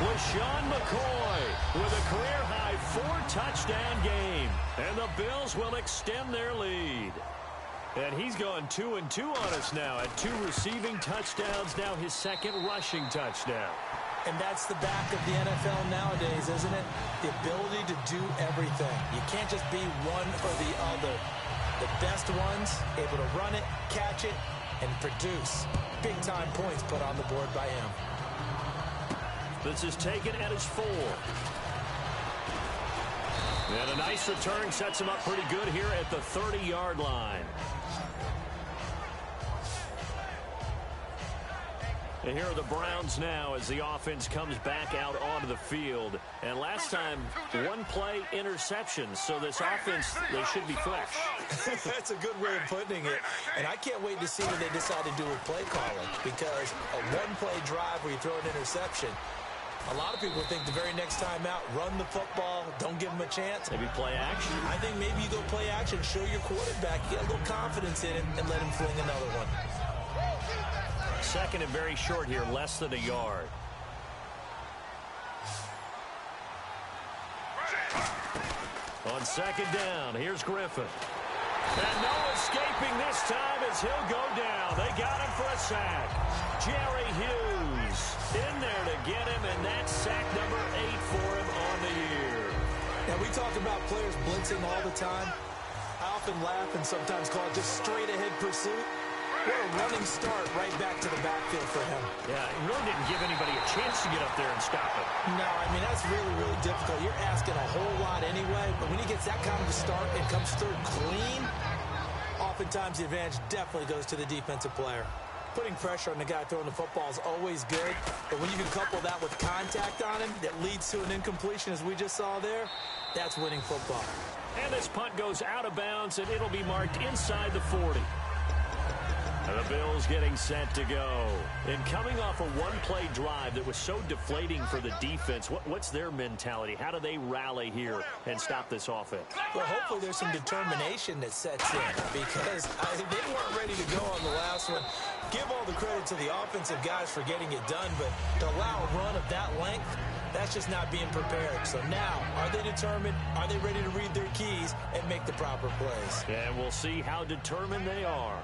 LaShawn McCoy with a career-high 4-touchdown game. And the Bills will extend their lead. And he's gone 2-2 on us now at 2 receiving touchdowns, now his 2nd rushing touchdown. And that's the back of the NFL nowadays, isn't it? The ability to do everything. You can't just be one or the other. The best ones able to run it, catch it, and produce big-time points put on the board by him. This is taken at his 4. And a nice return sets him up pretty good here at the 30-yard line. And here are the Browns now as the offense comes back out onto the field. And last time, one play interception. So this offense, they should be fresh. That's a good way of putting it. And I can't wait to see what they decide to do with play calling. Because a one-play drive where you throw an interception, a lot of people think the very next time out, run the football, don't give them a chance. Maybe play action. I think maybe you go play action, show your quarterback, get a little confidence in it, and let him fling another one. Second and very short here, less than a yard. On second down, here's Griffin. And no escaping this time as he'll go down. They got him for a sack. Jerry Hughes in there to get him, and that's sack number 8 for him on the year. Now, we talk about players blitzing all the time. I often laugh and sometimes call it just straight-ahead pursuit. What a running start right back to the backfield for him. Yeah, he really didn't give anybody a chance to get up there and stop it. No, I mean, that's really, really difficult. You're asking a whole lot anyway, but when he gets that kind of a start and comes through clean, oftentimes the advantage definitely goes to the defensive player. Putting pressure on the guy throwing the football is always good, but when you can couple that with contact on him that leads to an incompletion, as we just saw there, that's winning football. And this punt goes out of bounds, and it'll be marked inside the 40. And the Bills getting set to go. And coming off a one-play drive that was so deflating for the defense, what's their mentality? How do they rally here and stop this offense? Well, hopefully there's some determination that sets in because they weren't ready to go on the last one. Give all the credit to the offensive guys for getting it done, but to allow a run of that length, that's just not being prepared. So now, are they determined? Are they ready to read their keys and make the proper plays? And we'll see how determined they are.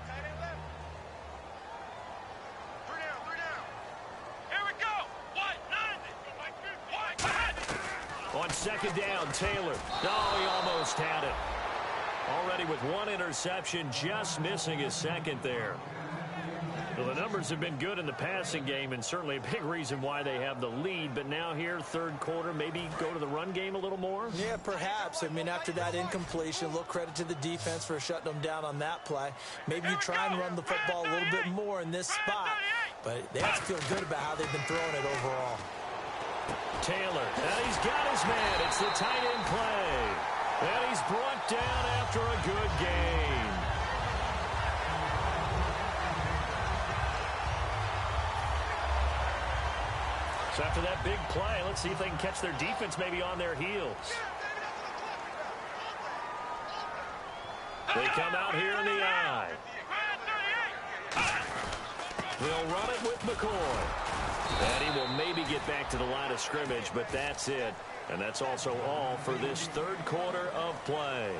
On second down, Taylor. Oh, he almost had it. Already with one interception, just missing his second there. Well, the numbers have been good in the passing game and certainly a big reason why they have the lead. But now here, third quarter, maybe go to the run game a little more? Yeah, perhaps. I mean, after that incompletion, a little credit to the defense for shutting them down on that play. Maybe you try and run the football a little bit more in this spot. But they have to feel good about how they've been throwing it overall. Taylor, and he's got his man. It's the tight end play. And he's brought down after a good game. So after that big play, let's see if they can catch their defense maybe on their heels. They come out here in the eye. They'll run it with McCoy. And he will maybe get back to the line of scrimmage, but that's it. And that's also all for this third quarter of play.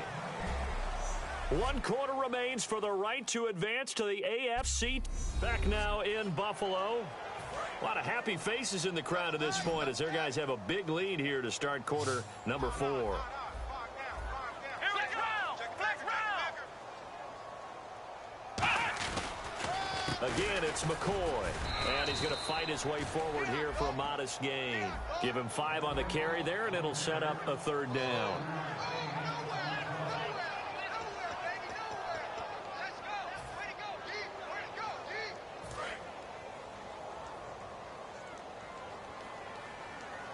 1 quarter remains for the right to advance to the AFC. Back now in Buffalo. A lot of happy faces in the crowd at this point as their guys have a big lead here to start quarter number 4. Again, it's McCoy, and he's going to fight his way forward here for a modest gain. Give him 5 on the carry there, and it'll set up a third down.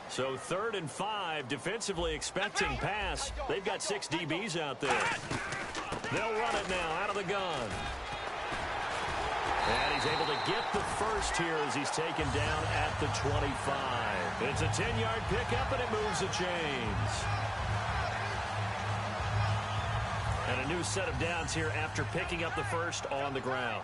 So 3rd and 5, defensively expecting pass. They've got 6 DBs out there. They'll run it now out of the gun. And he's able to get the first here as he's taken down at the 25. It's a 10-yard pickup, and it moves the chains. And a new set of downs here after picking up the first on the ground.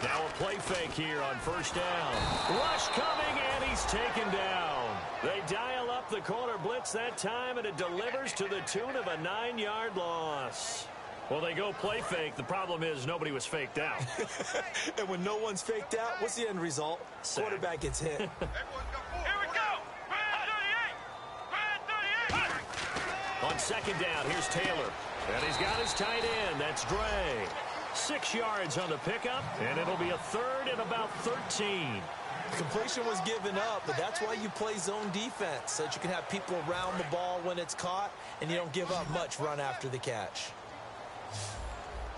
Now a play fake here on first down. Rush coming, and he's taken down. They dial up the corner blitz that time, and it delivers to the tune of a 9-yard loss. Well, they go play fake. The problem is nobody was faked out. And when no one's faked out, what's the end result? Sack. Quarterback gets hit. Here we go. Red 38. On second down, here's Taylor. And he's got his tight end. That's Dre. 6 yards on the pickup, and it'll be a third and about 13. Completion was given up, but that's why you play zone defense, so that you can have people around the ball when it's caught, and you don't give up much run after the catch.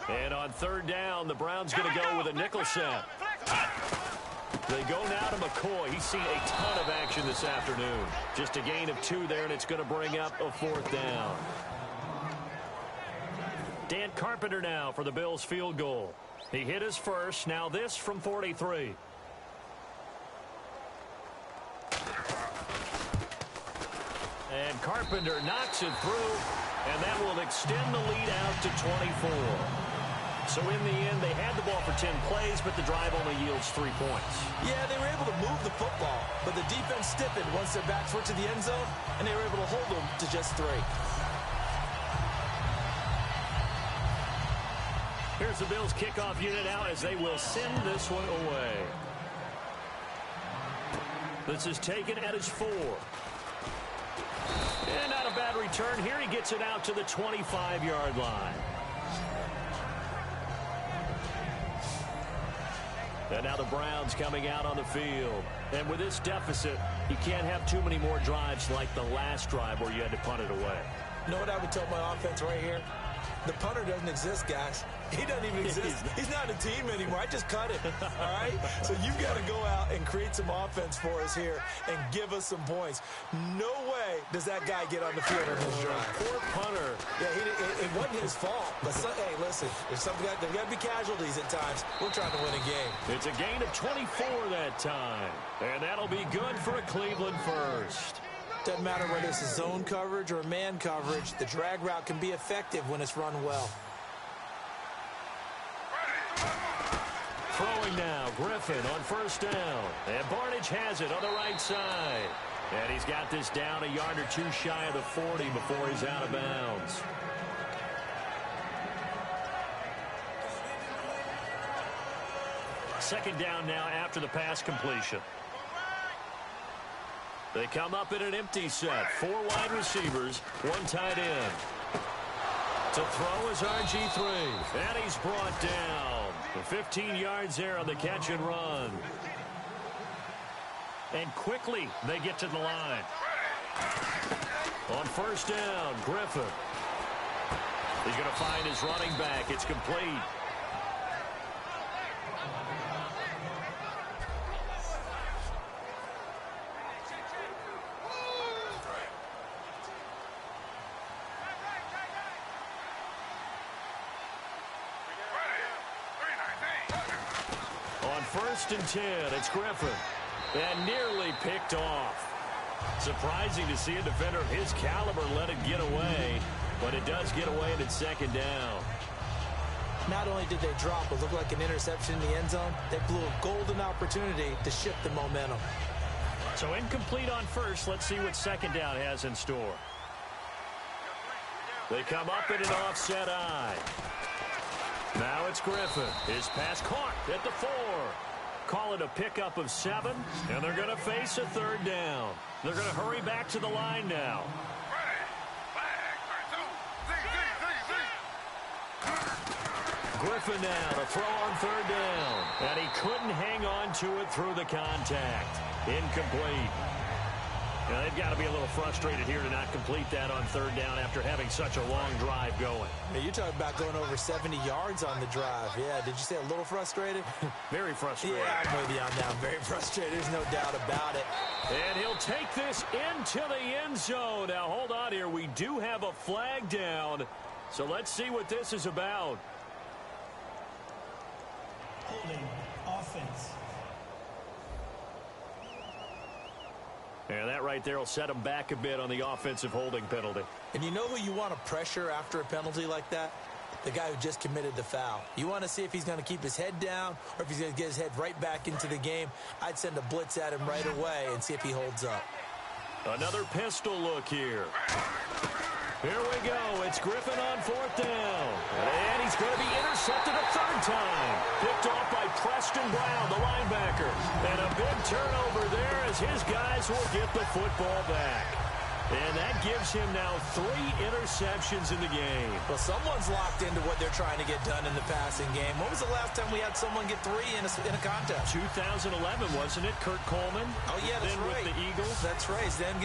And on third down, the Browns going to go with a nickel set. They go now to McCoy. He's seen a ton of action this afternoon. Just a gain of 2 there, and it's going to bring up a 4th down. Dan Carpenter now for the Bills field goal. He hit his first. Now this from 43. And Carpenter knocks it through, and that will extend the lead out to 24. So in the end, they had the ball for 10 plays, but the drive only yields 3 points. Yeah, they were able to move the football, but the defense stiffened once their backs were to the end zone, and they were able to hold them to just 3. Here's the Bills kickoff unit out as they will send this one away. This is taken at his 4. And not a bad return here. He gets it out to the 25-yard line. And now the Browns coming out on the field. And with this deficit, you can't have too many more drives like the last drive where you had to punt it away. You know what I would tell my offense right here? The punter doesn't exist, guys. He doesn't even exist. He's not a team anymore. I just cut it, all right? So you've got to go out and create some offense for us here and give us some points. No way does that guy get on the field on this drive. Poor punter. Yeah, it wasn't his fault. But hey, listen, there's got to be casualties at times. We're trying to win a game. It's a gain of 24 that time. And that'll be good for a Cleveland first. Doesn't matter whether it's a zone coverage or man coverage, the drag route can be effective when it's run well. Throwing now, Griffin on first down. And Barnidge has it on the right side. And he's got this down a yard or 2 shy of the 40 before he's out of bounds. Second down now after the pass completion. They come up in an empty set. 4 wide receivers, 1 tight end. To throw is RG3. And he's brought down. 15 yards there on the catch and run. And quickly they get to the line. On first down, Griffin. He's going to find his running back. It's complete. First and 10, it's Griffin. And nearly picked off. Surprising to see a defender of his caliber let it get away, but it does get away and it's second down. Not only did they drop what looked like an interception in the end zone, they blew a golden opportunity to shift the momentum. So incomplete on first. Let's see what second down has in store. They come up in an offset eye. Now it's Griffin. His pass caught at the 4. Call it a pickup of 7, and they're going to face a third down. They're going to hurry back to the line now. Griffin now to throw on third down. And he couldn't hang on to it through the contact. Incomplete. Now, they've got to be a little frustrated here to not complete that on third down after having such a long drive going. Now, you're talking about going over 70 yards on the drive. Yeah, did you say a little frustrated? Very frustrated. Yeah, I'm with you on that. Very frustrated. There's no doubt about it. And he'll take this into the end zone. Now, hold on here. We do have a flag down. So let's see what this is about. Holding offense. And that right there will set him back a bit on the offensive holding penalty. And you know who you want to pressure after a penalty like that? The guy who just committed the foul. You want to see if he's going to keep his head down or if he's going to get his head right back into the game. I'd send a blitz at him right away and see if he holds up. Another pistol look here. Here we go. It's Griffin on fourth down. And he's going to be intercepted a third time. Picked off by Preston Brown, the linebacker. And a big turnover there as his guys will get the football back. And that gives him now 3 interceptions in the game. Well, someone's locked into what they're trying to get done in the passing game. When was the last time we had someone get 3 in a contest? 2011, wasn't it? Kurt Coleman. Oh, yeah, that's then right. with the Eagles. That's right. Then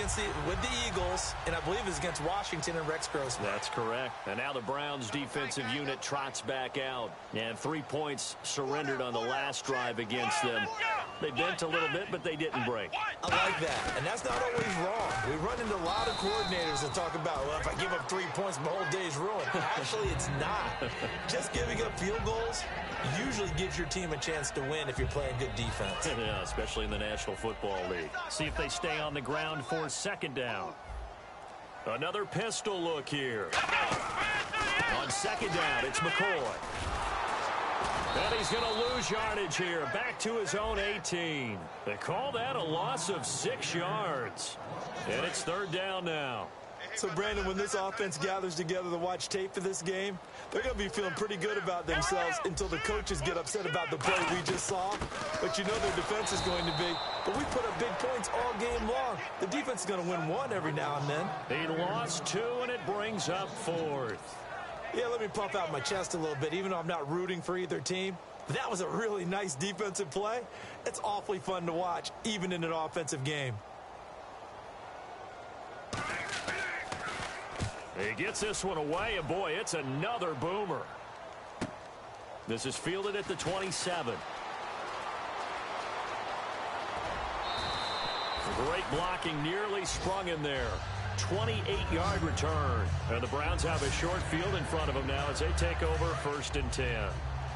with the Eagles, and I believe it's against Washington and Rex Grossman. That's correct. And now the Browns defensive unit trots back out. And 3 points surrendered on the last drive against them. They bent a little bit, but they didn't break. I like that. And that's not always wrong. We run into a lot of coordinators that talk about, well, if I give up 3 points, my whole day's ruined. Actually, it's not. Just giving up field goals usually gives your team a chance to win if you're playing good defense. Yeah, especially in the National Football League. See if they stay on the ground for 2nd down. Another pistol look here. On 2nd down, it's McCoy. And he's going to lose yardage here. Back to his own 18. They call that a loss of 6 yards. And it's 3rd down now. So, Brandon, when this offense gathers together to watch tape for this game, they're going to be feeling pretty good about themselves until the coaches get upset about the play we just saw. But you know their defense is going to be. But we put up big points all game long. The defense is going to win 1 every now and then. He lost 2, and it brings up 4th. Yeah, let me puff out my chest a little bit, even though I'm not rooting for either team. But that was a really nice defensive play. It's awfully fun to watch, even in an offensive game. He gets this one away, and boy, it's another boomer. This is fielded at the 27. Great blocking, nearly sprung in there. 28-yard return. And the Browns have a short field in front of them now as they take over 1st and 10.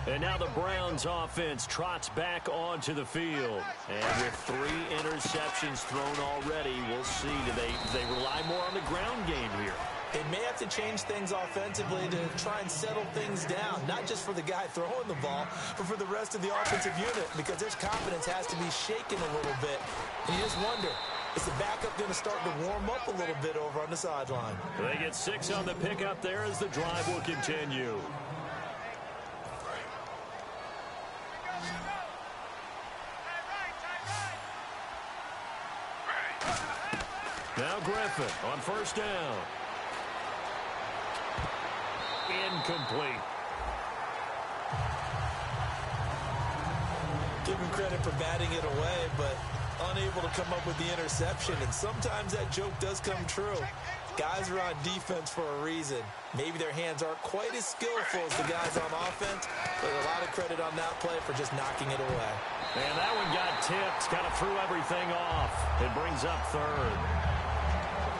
And now the Browns offense trots back onto the field. And with 3 interceptions thrown already, we'll see. Do they rely more on the ground game here? They may have to change things offensively to try and settle things down, not just for the guy throwing the ball, but for the rest of the offensive unit, because their confidence has to be shaken a little bit. And you just wonder, is the backup going to start to warm up a little bit over on the sideline? They get 6 on the pickup there as the drive will continue. Now Griffin on 1st down. Incomplete. Give him credit for batting it away, but unable to come up with the interception. And sometimes that joke does come true. Guys are on defense for a reason. Maybe their hands aren't quite as skillful as the guys on offense, but a lot of credit on that play for just knocking it away. And that one got tipped, kind of threw everything off. It brings up 3rd.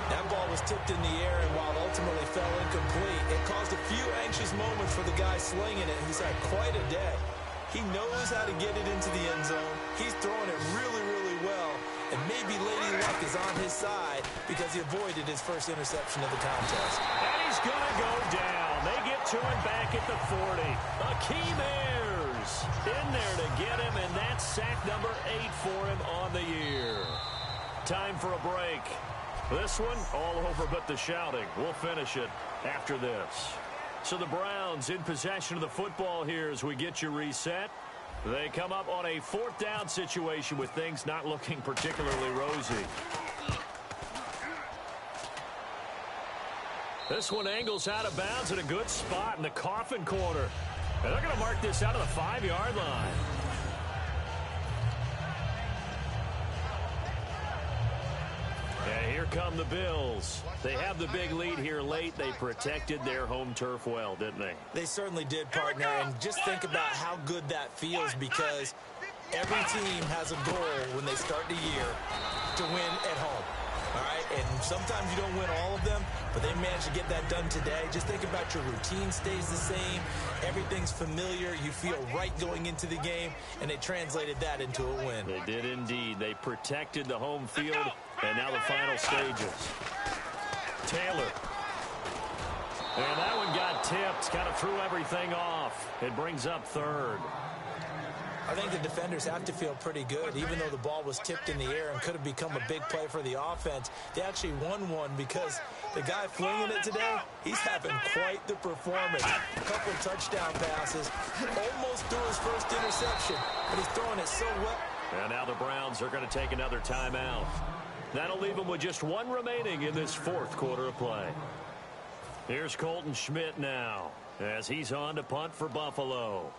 That ball was tipped in the air, and while it ultimately fell incomplete, it caused a few anxious moments for the guy slinging it, who's had quite a day. He knows how to get it into the end zone. He's throwing it really, really well, and maybe Lady Luck is on his side because he avoided his first interception of the contest. And he's going to go down. They get to him back at the 40. Akeem Ayers in there to get him, and that's sack number 8 for him on the year. Time for a break. This one all over but the shouting. We'll finish it after this. So the Browns in possession of the football here as we get you reset. They come up on a 4th down situation with things not looking particularly rosy. This one angles out of bounds at a good spot in the coffin corner. And they're going to mark this out of the 5-yard line. And here come the Bills. They have the big lead here late. They protected their home turf well, didn't they? They certainly did, partner. And just think about how good that feels, because every team has a goal when they start the year to win at home. All right, and sometimes you don't win all of them, but they managed to get that done today. Just think about your routine stays the same. Everything's familiar. You feel right going into the game, and they translated that into a win. They did indeed. They protected the home field, and now the final stages. Taylor. And that one got tipped, kind of threw everything off. It brings up 3rd. I think the defenders have to feel pretty good. Even though the ball was tipped in the air and could have become a big play for the offense, they actually won one because the guy flinging it today, he's having quite the performance. A couple of touchdown passes, almost threw his first interception, but he's throwing it so well. And now the Browns are going to take another timeout. That'll leave them with just one remaining in this fourth quarter of play. Here's Colton Schmidt now as he's on to punt for Buffalo.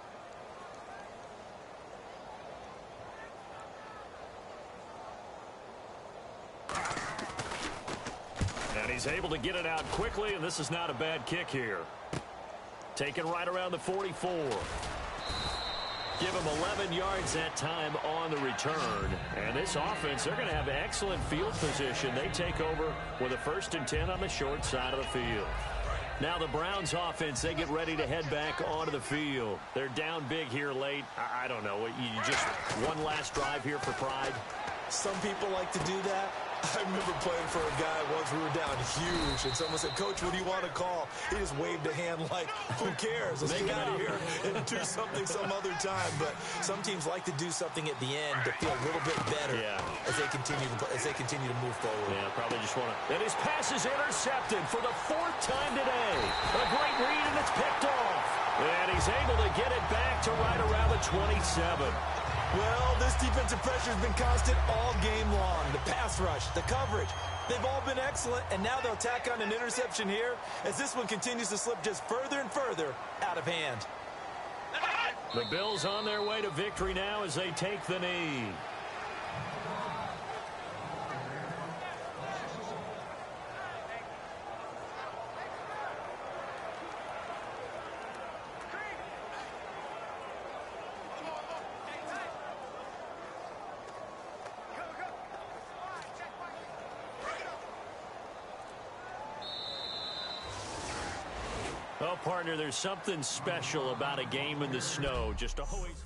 And he's able to get it out quickly, and this is not a bad kick here. Taken right around the 44. Give him 11 yards that time on the return. And this offense, they're going to have excellent field position. They take over with a 1st and 10 on the short side of the field. Now the Browns offense, they get ready to head back onto the field. They're down big here late. I don't know. You just one last drive here for pride. Some people like to do that. I remember playing for a guy once. We were down huge, and someone said, "Coach, what do you want to call?" He just waved a hand like, "Who cares? Let's get out of here and do something some other time." But some teams like to do something at the end to feel a little bit better as they continue to move forward. Yeah, probably just want to. And his pass is intercepted for the 4th time today. A great read, and it's picked off. And he's able to get it back to right around the 27. Well, this defensive pressure has been constant all game long. The pass rush, the coverage, they've all been excellent, and now they'll tack on an interception here as this one continues to slip just further and further out of hand. The Bills on their way to victory now as they take the knee. Well, partner, there's something special about a game in the snow. Just always...